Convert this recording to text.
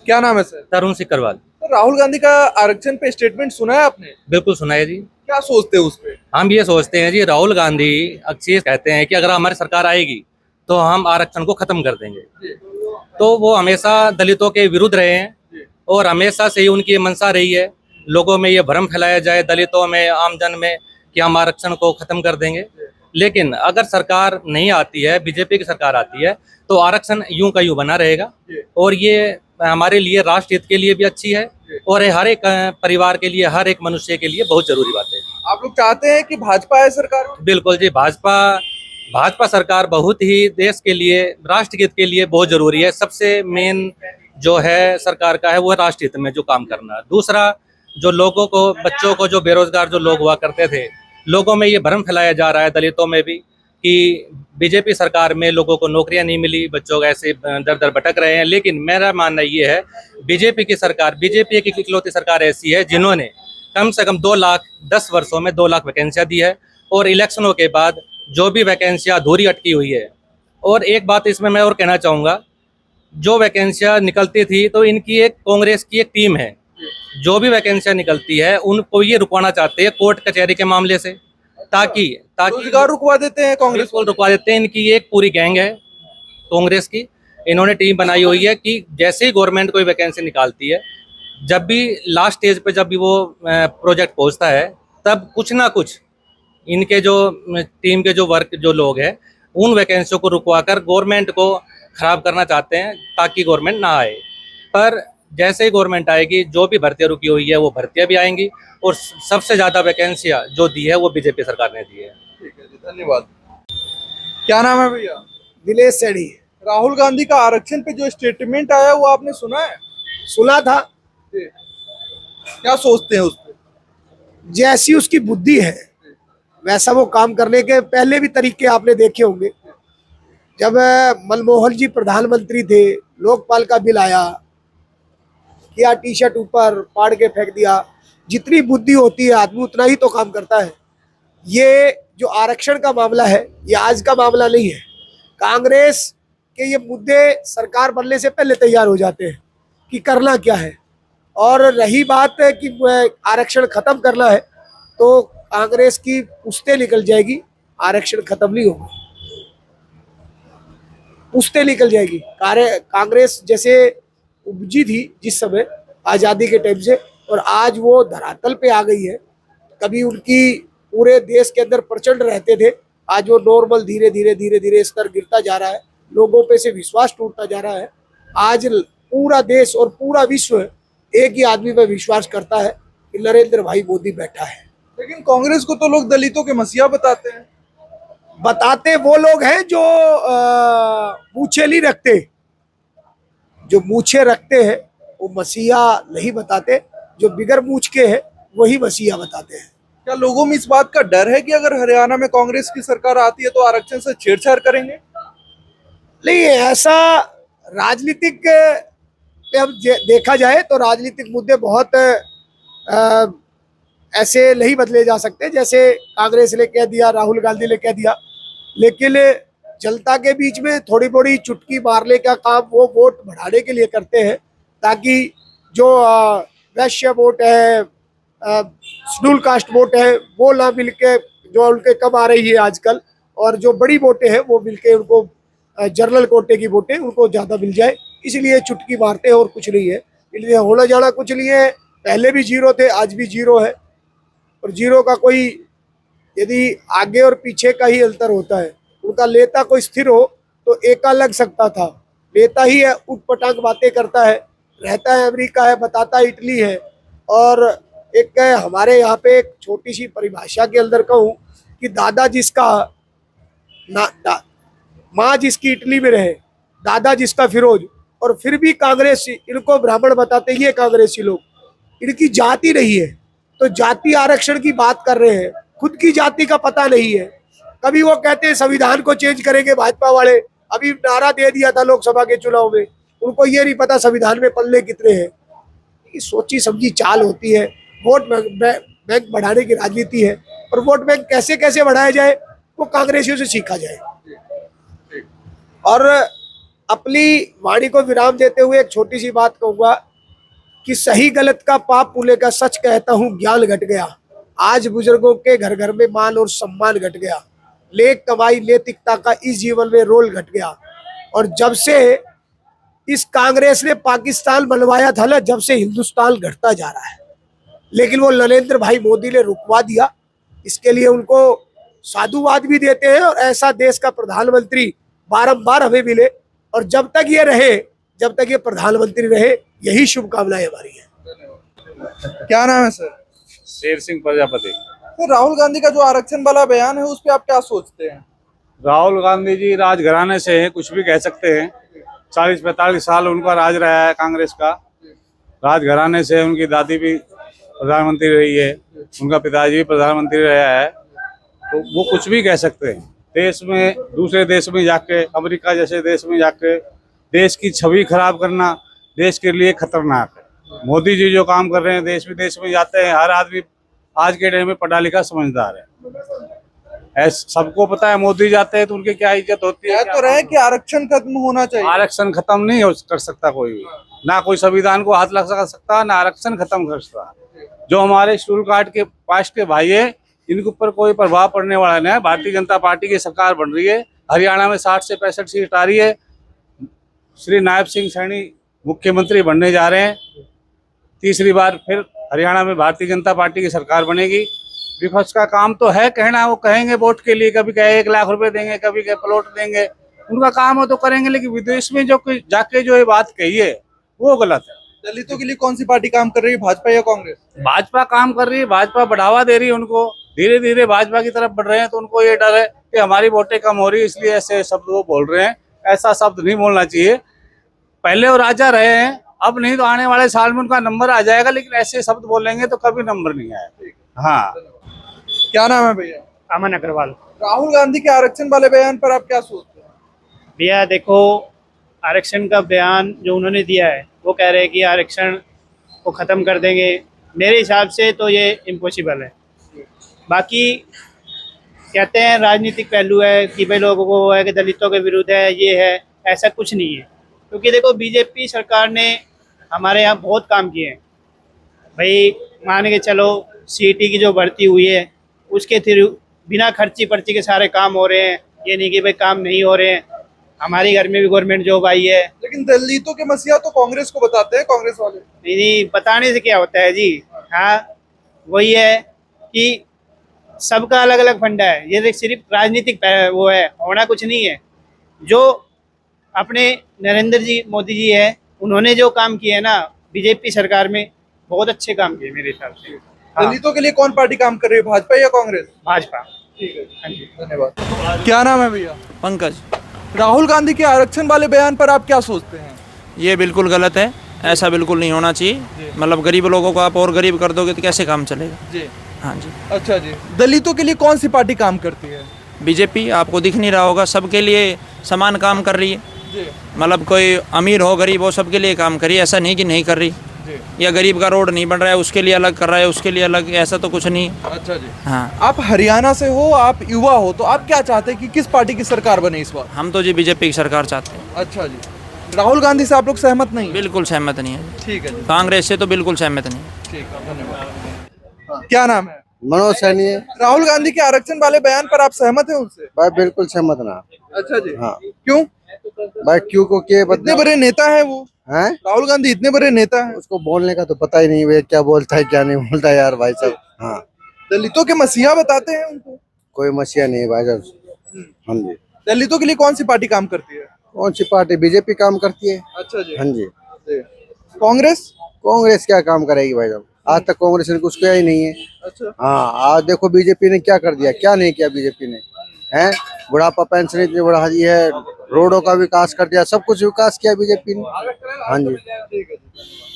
क्या नाम है सर? तरुण सिकरवाल। तो राहुल गांधी का आरक्षण पे स्टेटमेंट सुना है आपने? बिल्कुल सुना है जी। क्या सोचते हैं उस पे? हम ये सोचते हैं जी, राहुल गांधी अक्सर कहते हैं कि अगर हमारी सरकार आएगी तो हम आरक्षण को खत्म कर देंगे। जी, तो वो हमेशा दलितों के विरुद्ध रहे हैं जी, और हमेशा से ही उनकी ये मंशा रही है लोगों में ये भ्रम फैलाया जाए, दलितों में, आमजन में, कि हम आरक्षण को खत्म कर देंगे। लेकिन अगर सरकार नहीं आती है, बीजेपी की सरकार आती है, तो आरक्षण यूं का यूं बना रहेगा। जी, और ये हमारे लिए, राष्ट्र हित के लिए भी अच्छी है जी। और हर एक परिवार के लिए, हर एक मनुष्य के लिए बहुत जरूरी बात है। आप लोग चाहते हैं कि भाजपा आए सरकार में? बिल्कुल जी। भाजपा भाजपा सरकार बहुत ही देश के लिए, राष्ट्र हित के लिए बहुत जरूरी है। सबसे मेन जो है सरकार का है वो है राष्ट्र हित में जो काम करना। दूसरा, जो लोगों को, बच्चों को, जो बेरोजगार जो लोग हुआ करते थे, लोगों में ये भ्रम फैलाया जा रहा है, दलितों में भी, कि बीजेपी सरकार में लोगों को नौकरियां नहीं मिली, बच्चों ऐसे दर दर भटक रहे हैं। लेकिन मेरा मानना ये है, बीजेपी की सरकार, बीजेपी की इकलौती सरकार ऐसी है जिन्होंने कम से कम 2 लाख, 10 वर्षों में 2 लाख वैकेंसियां दी है। और इलेक्शनों के बाद जो भी वैकेंसियां अधूरी अटकी हुई है। और एक बात इसमें मैं और कहना चाहूँगा, जो वैकेंसियां निकलती थी तो इनकी एक, कांग्रेस की एक टीम है, जो भी वैकेंसियां निकलती है उनको ये रुकवाना चाहते हैं कोर्ट कचहरी के मामले से, ताकि ताकि रोजगार रुकवा देते हैं कांग्रेस बिल्कुल रुकवा देते हैं। इनकी एक पूरी गैंग है कांग्रेस की। इन्होंने टीम बनाई हुई है कि जैसे ही गवर्नमेंट कोई वैकेंसी निकालती है, जब भी लास्ट स्टेज पे जब भी वो प्रोजेक्ट पहुंचता है, तब कुछ ना कुछ इनके जो टीम के जो वर्क जो लोग हैं, उन वैकेंसियों को रुकवा कर गवर्नमेंट को खराब करना चाहते हैं, ताकि गवर्नमेंट ना आए। पर जैसे ही गवर्नमेंट आएगी, जो भी भर्तियां रुकी हुई है वो भर्तियां भी आएंगी। और सबसे ज्यादा वैकेंसियां जो दी है वो बीजेपी सरकार ने दी है। ठीक है जी, धन्यवाद। क्या नाम है भैया? दिनेश सेठी। राहुल गांधी का आरक्षण पे जो स्टेटमेंट आया वो आपने सुना है? सुना था। जी। क्या सोचते हैं उस पे? जैसी उसकी बुद्धि है वैसा वो काम करने के पहले भी तरीके आपने देखे होंगे। जब मनमोहन जी प्रधानमंत्री थे, लोकपाल का बिल आया, किया टी शर्ट ऊपर फाड़ के फेंक दिया। जितनी बुद्धि होती है आदमी उतना ही तो काम करता है। ये जो आरक्षण का मामला है ये आज का मामला नहीं है। कांग्रेस के ये मुद्दे सरकार बनने से पहले तैयार हो जाते हैं कि करना क्या है। और रही बात है कि आरक्षण खत्म करना है, तो कांग्रेस की पुश्तें निकल जाएगी, आरक्षण खत्म नहीं होगा, पुश्तें निकल जाएगी। कांग्रेस जैसे उपजी थी जिस समय आज़ादी के टाइम से, और आज वो धरातल पे आ गई है। कभी उनकी पूरे देश के अंदर प्रचंड रहते थे, आज वो नॉर्मल धीरे धीरे धीरे धीरे स्तर गिरता जा रहा है, लोगों पे से विश्वास टूटता जा रहा है। आज पूरा देश और पूरा विश्व एक ही आदमी पे विश्वास करता है कि नरेंद्र भाई मोदी बैठा है। लेकिन कांग्रेस को तो लोग दलितों के मसीहा बताते हैं। बताते वो लोग हैं जो मूछे नहीं रखते। जो मूछे रखते हैं वो मसीहा नहीं बताते, जो बिगर मूछ के हैं वही मसीहा बताते हैं। क्या लोगों में इस बात का डर है कि अगर हरियाणा में कांग्रेस की सरकार आती है तो आरक्षण से छेड़छाड़ करेंगे? नहीं, ऐसा राजनीतिक पे अब देखा जाए तो राजनीतिक मुद्दे बहुत ऐसे नहीं बदले जा सकते जैसे कांग्रेस ने कह दिया, राहुल गांधी ने कह दिया। लेकिन जनता के बीच में थोड़ी बड़ी चुटकी मारने का काम वो वोट बढ़ाने के लिए करते हैं, ताकि जो वैश्य वोट है, शेड्यूल कास्ट वोट है, वो ना मिलके, जो उनके कम आ रही है आजकल, और जो बड़ी वोटें हैं वो मिलके उनको जनरल कोटे की वोटें उनको ज़्यादा मिल जाए, इसलिए चुटकी मारते हैं और कुछ नहीं है। इसलिए होना जाना कुछ नहीं है। पहले भी जीरो थे, आज भी जीरो है। और जीरो का कोई, यदि आगे और पीछे का ही अंतर होता है, उनका नेता कोई स्थिर हो तो एका लग सकता था। नेता ही है, उटपटांग बातें करता है, रहता है अमेरिका है, बताता है इटली है। और एक हमारे यहाँ पे एक छोटी सी परिभाषा के अंदर कहूँ कि दादा जिसका माँ जिसकी इटली में रहे, दादा जिसका फिरोज, और फिर भी कांग्रेसी इनको ब्राह्मण बताते, ये कांग्रेसी लोग, इनकी जाति नहीं है। तो जाति आरक्षण की बात कर रहे हैं, खुद की जाति का पता नहीं है। कभी वो कहते हैं संविधान को चेंज करेंगे भाजपा वाले, अभी नारा दे दिया था लोकसभा के चुनाव में, उनको ये नहीं पता संविधान में पल्ले कितने हैं। ये सोची समझी चाल होती है। वोट बैंक बढ़ाने की राजनीति है, और वोट बैंक कैसे कैसे बढ़ाया जाए वो कांग्रेसियों से सीखा जाए। और अपनी वाणी को विराम देते हुए एक छोटी सी बात कहूंगा कि सही गलत का पाप पुले का सच कहता हूं, ज्ञान घट गया। आज बुजुर्गों के घर घर में मान और सम्मान घट गया। ले कमाई नैतिकता का इस जीवन में रोल घट गया। और जब से इस कांग्रेस ने पाकिस्तान बनवाया था ना, जब से हिंदुस्तान घटता जा रहा है। लेकिन वो नरेंद्र भाई मोदी ने रुकवा दिया। इसके लिए उनको साधुवाद भी देते हैं और ऐसा देश का प्रधानमंत्री बारंबार हमें मिले और जब तक ये रहे, जब तक ये प्रधानमंत्री रहे, यही शुभकामनाएं हमारी है। क्या नाम है सर? शेर सिंह प्रजापति। तो राहुल गांधी का जो आरक्षण वाला बयान है उस पर आप क्या सोचते हैं? राहुल गांधी जी राजघराने से हैं, कुछ भी कह सकते हैं। 40-45 साल उनका राज रहा है कांग्रेस का। राजघराने से उनकी दादी भी प्रधानमंत्री रही है, उनका पिताजी भी प्रधानमंत्री रहा है, तो वो कुछ भी कह सकते हैं। देश में, दूसरे देश में जाके, अमेरिका जैसे देश में जाके देश की छवि खराब करना देश के लिए खतरनाक है। मोदी जी जो काम कर रहे हैं, देश विदेश में जाते हैं, हर आदमी आज के टाइम में पढ़ा लिखा समझदार है। सबको पता है मोदी जाते हैं तो उनकी क्या इज्जत होती है। कह तो रहे कि आरक्षण खत्म होना चाहिए। आरक्षण खत्म नहीं कर सकता कोई भी, ना कोई संविधान को हाथ लगा सकता, ना आरक्षण खत्म कर सकता। जो हमारे शेड्यूल कास्ट के पास के भाई है, इनके ऊपर कोई प्रभाव पड़ने वाला नहीं है। भारतीय जनता पार्टी की सरकार बन रही है, हरियाणा में 60 से 65 सीट आ रही है। श्री नायब सिंह सैनी मुख्यमंत्री बनने जा रहे हैं। तीसरी बार फिर हरियाणा में भारतीय जनता पार्टी की सरकार बनेगी। विपक्ष का काम तो है कहना, वो कहेंगे वोट के लिए, कभी कहे 1 लाख रुपए देंगे, कभी कहे प्लॉट देंगे, उनका काम हो तो करेंगे। लेकिन विदेश में जो जाके जो ये बात कही है वो गलत है। दलितों के लिए कौन सी पार्टी काम कर रही है, भाजपा या कांग्रेस? भाजपा काम कर रही है, भाजपा बढ़ावा दे रही है उनको, धीरे धीरे भाजपा की तरफ बढ़ रहे हैं। तो उनको ये डर है कि हमारी वोटें कम हो रही है, इसलिए ऐसे शब्द वो बोल रहे हैं। ऐसा शब्द नहीं बोलना चाहिए। पहले वो राजा रहे हैं, अब नहीं तो आने वाले साल में उनका नंबर आ जाएगा, लेकिन ऐसे शब्द बोलेंगे तो कभी नंबर नहीं आएगा। हाँ। क्या नाम है भैया? अमन अग्रवाल। राहुल गांधी के आरक्षण वाले बयान पर आप क्या सोचते हैं? भैया देखो, आरक्षण का बयान जो उन्होंने दिया है वो कह रहे हैं कि आरक्षण को ख़त्म कर देंगे। मेरे हिसाब से तो ये इम्पॉसिबल है। बाकी कहते हैं राजनीतिक पहलू है कि भाई लोगों को वो है कि दलितों के विरुद्ध है, ये है, ऐसा कुछ नहीं है। क्योंकि देखो बीजेपी सरकार ने हमारे यहाँ बहुत काम किए हैं भाई। मान के चलो सीईटी की जो भर्ती हुई है उसके थ्रू बिना खर्ची पर्ची के सारे काम हो रहे हैं। ये नहीं कि भाई काम नहीं हो रहे हैं। हमारे घर में भी गवर्नमेंट जॉब आई है। लेकिन दलितों के मसीहा तो कांग्रेस को बताते हैं कांग्रेस वाले। नहीं, बताने से क्या होता है जी। हाँ, वही है कि सबका अलग अलग फंडा है। ये सिर्फ राजनीतिक वो है, होना कुछ नहीं है। जो अपने नरेंद्र जी मोदी जी है, उन्होंने जो काम किए ना बीजेपी सरकार में, बहुत अच्छे काम किए मेरे हिसाब से। हाँ। दलितों के लिए कौन पार्टी काम कर रही है, भाजपा या कांग्रेस? भाजपा। ठीक है, हाँ जी, धन्यवाद। क्या नाम है भैया? पंकज। राहुल गांधी के आरक्षण वाले बयान पर आप क्या सोचते हैं? ये बिल्कुल गलत है, ऐसा बिल्कुल नहीं होना चाहिए। मतलब गरीब लोगों को आप और गरीब कर दोगे तो कैसे काम चलेगा जी। हाँ जी। अच्छा जी, दलितों के लिए कौन सी पार्टी काम करती है? बीजेपी। आपको दिख नहीं रहा होगा, सबके लिए समान काम कर रही है। जी मतलब कोई अमीर हो गरीब हो सबके लिए काम कर रही है। ऐसा नहीं कि नहीं कर रही, जी। या गरीब का रोड नहीं बन रहा है उसके लिए अलग कर रहा है, उसके लिए अलग, ऐसा तो कुछ नहीं। अच्छा जी। हाँ, आप हरियाणा से हो, आप युवा हो, तो आप क्या चाहते हैं कि किस पार्टी की सरकार बने इस बार? हम तो जी बीजेपी की सरकार चाहते हैं। अच्छा जी। राहुल गांधी से आप लोग सहमत नहीं? बिल्कुल सहमत नहीं है। ठीक है जी, कांग्रेस से तो बिल्कुल सहमत नहीं। ठीक है, धन्यवाद। क्या नाम है? मनोज सैनी है राहुल गांधी के आरक्षण वाले बयान पर आप सहमत हैं उनसे? भाई, बिल्कुल सहमत ना। अच्छा जी। हाँ। क्यों? भाई क्यों को के इतने बड़े नेता है वो, हैं? राहुल गांधी इतने बड़े नेता है। उसको बोलने का तो पता ही नहीं, वे क्या बोलता है क्या नहीं बोलता है यार भाई साहब। हाँ, दलितों के मसीहा बताते हैं उनको। कोई मसीहा नहीं है भाई साहब। हाँ जी। दलितों के लिए कौन सी पार्टी काम करती है? कौन सी पार्टी? बीजेपी काम करती है। अच्छा जी। हाँ जी। कांग्रेस? कांग्रेस क्या काम करेगी भाई साहब? आज तक कांग्रेस ने कुछ किया ही नहीं है। अच्छा। हाँ, आज देखो बीजेपी ने क्या कर दिया, क्या नहीं किया बीजेपी ने। हैं? बुढ़ापा पेंशन इतनी बढ़ा दी है, रोडों का विकास कर दिया, सब कुछ विकास किया बीजेपी ने। हाँ जी। ठीक है जी।